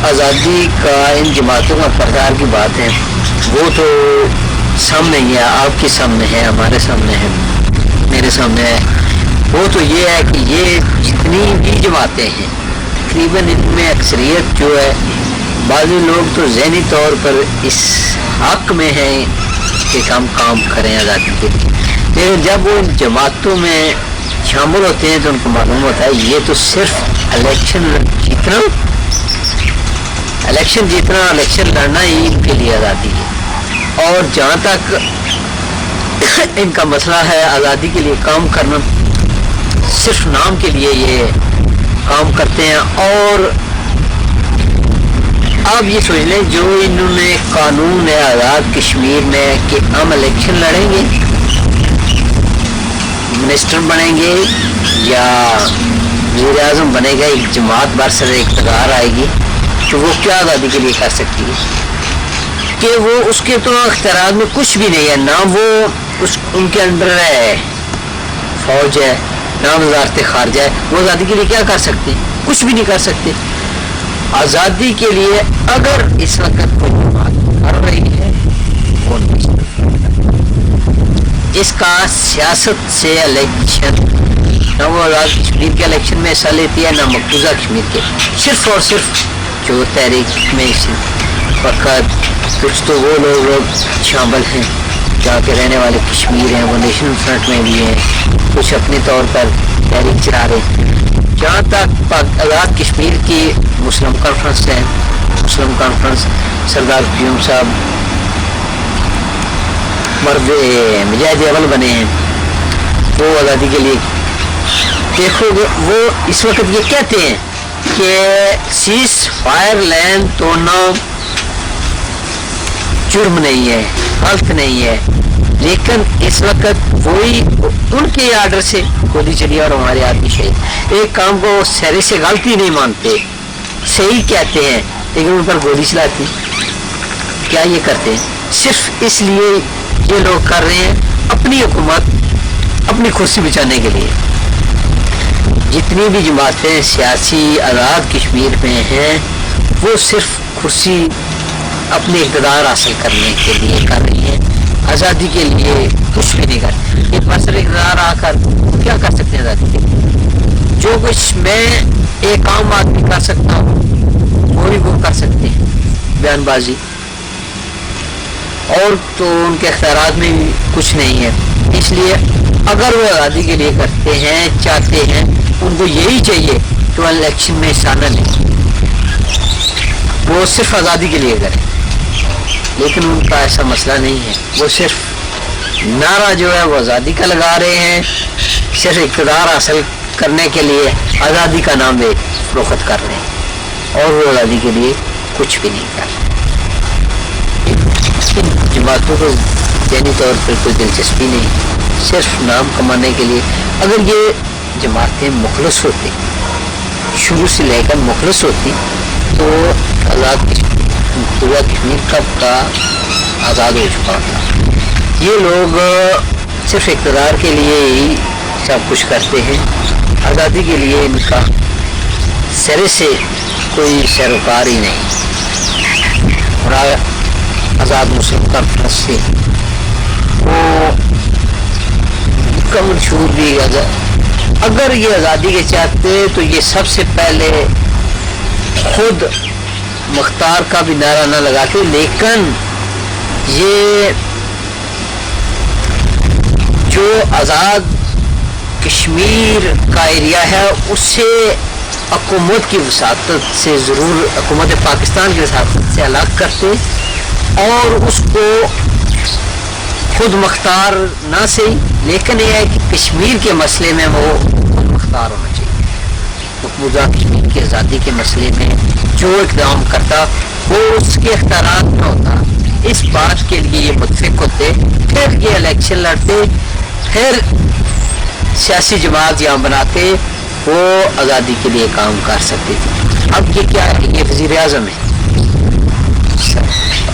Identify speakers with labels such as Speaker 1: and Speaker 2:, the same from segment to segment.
Speaker 1: آزادی کا ان جماعتوں کا پردار کی بات ہے وہ تو سامنے ہی ہے، آپ کے سامنے ہے، ہمارے سامنے ہے، میرے سامنے ہے۔ وہ تو یہ ہے کہ یہ جتنی بھی جماعتیں ہیں تقریباً ان میں اکثریت جو ہے، بعض لوگ تو ذہنی طور پر اس حق میں ہیں کہ ہم کام کریں آزادی کے لیے، لیکن جب وہ ان جماعتوں میں شامل ہوتے ہیں تو ان کو معلوم ہوتا ہے یہ تو صرف الیکشن الیکشن لڑنا ہی ان کے لیے آزادی ہے، اور جہاں تک ان کا مسئلہ ہے آزادی کے لیے کام کرنا، صرف نام کے لیے یہ کام کرتے ہیں۔ اور آپ یہ سوچ لیں جو انہوں نے قانون ہے آزاد کشمیر میں کہ ہم الیکشن لڑیں گے، منسٹر بنیں گے یا وزیر اعظم بنے گا، ایک جماعت برسر اقتدار آئے گی، تو وہ کیا آزادی کے لیے کر سکتی ہے کہ وہ اس کے تو اختیارات میں کچھ بھی نہیں ہے، نہ وہ ان کے انڈر ہے فوج ہے، نہ وزارت خارجہ ہے، وہ آزادی کے لیے کیا کر سکتے ہیں؟ کچھ بھی نہیں کر سکتے۔ آزادی کے لیے اگر اس وقت کوئی بات کر رہی ہے وہ جس کا سیاست سے الیکشن، نہ وہ آزاد کشمیر کے الیکشن میں حصہ لیتی ہے، نہ مقبوضہ کشمیر کے، صرف اور صرف جو تحریک میں فقط کچھ تو وہ لوگ شامل ہیں جہاں کے رہنے والے کشمیر ہیں، وہ نیشنل فرنٹ میں بھی ہیں، کچھ اپنے طور پر تحریک چلا رہے ہیں۔ جہاں تک آزاد کشمیر کی مسلم کانفرنس ہے، مسلم کانفرنس سردار قیوم صاحب مرد مجاہد اول بنے ہیں، وہ آزادی کے لیے دیکھو گے وہ اس وقت یہ کہتے ہیں کہ سیز فائر لین توڑنا جرم نہیں ہے، غلط نہیں ہے، لیکن اس وقت وہی ان کے آرڈر سے گولی چلی اور ہمارے آدمی شہید، ایک کام کو سہرے سے غلطی نہیں مانتے، صحیح کہتے ہیں لیکن ان پر گولی چلاتی، کیا یہ کرتے ہیں؟ صرف اس لیے یہ لوگ کر رہے ہیں اپنی حکومت، اپنی کرسی بچانے کے لیے۔ جتنی بھی جماعتیں سیاسی آزاد کشمیر میں ہیں وہ صرف کرسی، اپنے اقتدار حاصل کرنے کے لیے کر رہی ہیں، آزادی کے لیے کچھ بھی نہیں کرتے۔ ایک مسئلہ اقتدار آ کر کیا کر سکتے ہیں آزادی کے لیے؟ جو کچھ میں ایک عام آدمی کر سکتا ہوں وہی وہ کر سکتے ہیں، بیان بازی، اور تو ان کے اختیارات میں بھی کچھ نہیں ہے۔ اس لیے اگر وہ آزادی کے لیے کرتے ہیں، چاہتے ہیں، ان کو یہی چاہیے کہ وہ الیکشن میں حصہ نہ لیں، وہ صرف آزادی کے لیے کریں، لیکن ان کا ایسا مسئلہ نہیں ہے، وہ صرف نعرہ جو ہے وہ آزادی کا لگا رہے ہیں، صرف اقتدار حاصل کرنے کے لیے آزادی کا نام لے فروخت کر رہے ہیں، اور وہ آزادی کے لیے کچھ بھی نہیں کر رہے۔ جماعتوں کو ذہنی طور پر کوئی دلچسپی نہیں، صرف نام کمانے کے لیے۔ اگر یہ جماعتیں مخلص ہوتی، شروع سے لے کر مخلص ہوتی، تو آزاد پورا کشمیر کب کا آزاد ہو چکا ہوتا۔ یہ لوگ صرف اقتدار کے لیے ہی سب کچھ کرتے ہیں، آزادی کے لیے ان کا سرے سے کوئی سروکار ہی نہیں۔ اور آزاد مسلم کانفرنس سے وہ کا منشور بھی اگر یہ آزادی کے چاہتے تو یہ سب سے پہلے خود مختار کا بھی نعرہ نہ لگاتے، لیکن یہ جو آزاد کشمیر کا ایریا ہے اسے حکومت کی وساطت سے ضرور، حکومت پاکستان کی وساطت سے الگ کرتے، اور اس کو خود مختار نہ صحیح، لیکن یہ ہے کہ کشمیر کے مسئلے میں وہ خود مختار ہونا چاہیے۔ مقبوضہ کشمیر کی آزادی کے مسئلے میں جو اقدام کرتا وہ اس کے اختیارات میں ہوتا، اس بات کے لیے یہ متفق ہوتے، پھر یہ الیکشن لڑتے، پھر سیاسی جماعت یہاں بناتے، وہ آزادی کے لیے کام کر سکتے تھے۔ اب یہ کیا ہے؟ یہ وزیر اعظم ہے،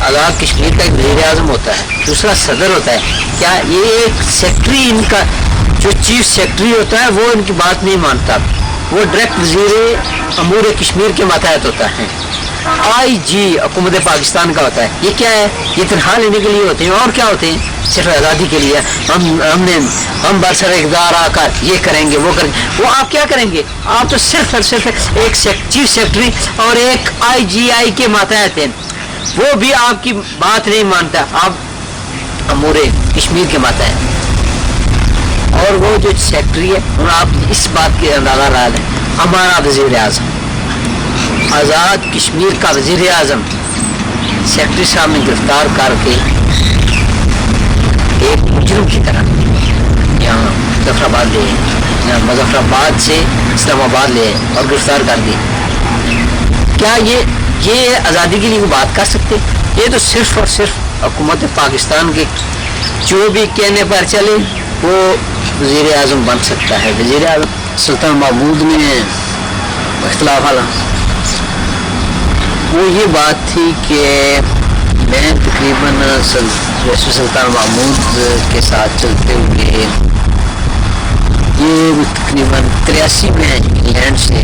Speaker 1: آزاد کشمیر کا ایک وزیر اعظم ہوتا ہے، دوسرا صدر ہوتا ہے، کیا یہ ایک سیکٹری، ان کا جو چیف سیکٹری ہوتا ہے وہ ان کی بات نہیں مانتا، وہ ڈائریکٹ وزیر امور کشمیر کے ماتحت ہوتا ہے، IG حکومت پاکستان کا ہوتا ہے. یہ کیا ہے؟ یہ تنخواہ لینے کے لیے ہوتے ہیں. اور کیا ہوتے ہیں؟ صرف آزادی کے لیے. ہم برسر اقتدار آ کر یہ کریں گے وہ کریں گے. وہ آپ کیا کریں گے؟ آپ تو صرف اور صرف ایک چیف سیکرٹری اور ایک IGI کے ماتحت ہیں. وہ بھی آپ کی بات نہیں مانتا. آپ امور کشمیر کے ماتحت. اور وہ جو سیکرٹری ہے اور آپ اس بات کے اندازہ لا لیں, ہمارا وزیر اعظم, آزاد کشمیر کا وزیر اعظم سیکرٹری صاحب نے گرفتار کر کے ایک مجرم کی طرح یہاں مظفر آباد لے, مظفر آباد سے اسلام آباد لے اور گرفتار کر دی. کیا یہ آزادی کے لیے وہ بات کر سکتے؟ یہ تو صرف اور صرف حکومت پاکستان کے جو بھی کہنے پر چلے وہ وزیر اعظم بن سکتا ہے. وزیر اعظم سلطان محمود نے اختلاف حالا وہ یہ بات تھی کہ میں تقریباً سلطان محمود کے ساتھ چلتے ہوئے یہ تقریباً 83 میں انگلینڈ سے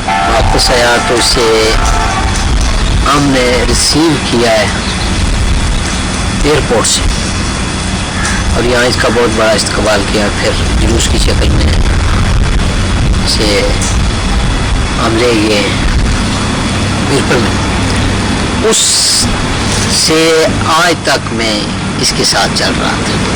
Speaker 1: واپس آیا تو اسے ہم نے ریسیو کیا ہے ایئرپورٹ سے اور یہاں اس کا بہت بڑا استقبال کیا. پھر جلوس کی شکل میں سے ہم لے گئے ایئرپورٹ میں. اس سے آج تک میں اس کے ساتھ چل رہا تھا.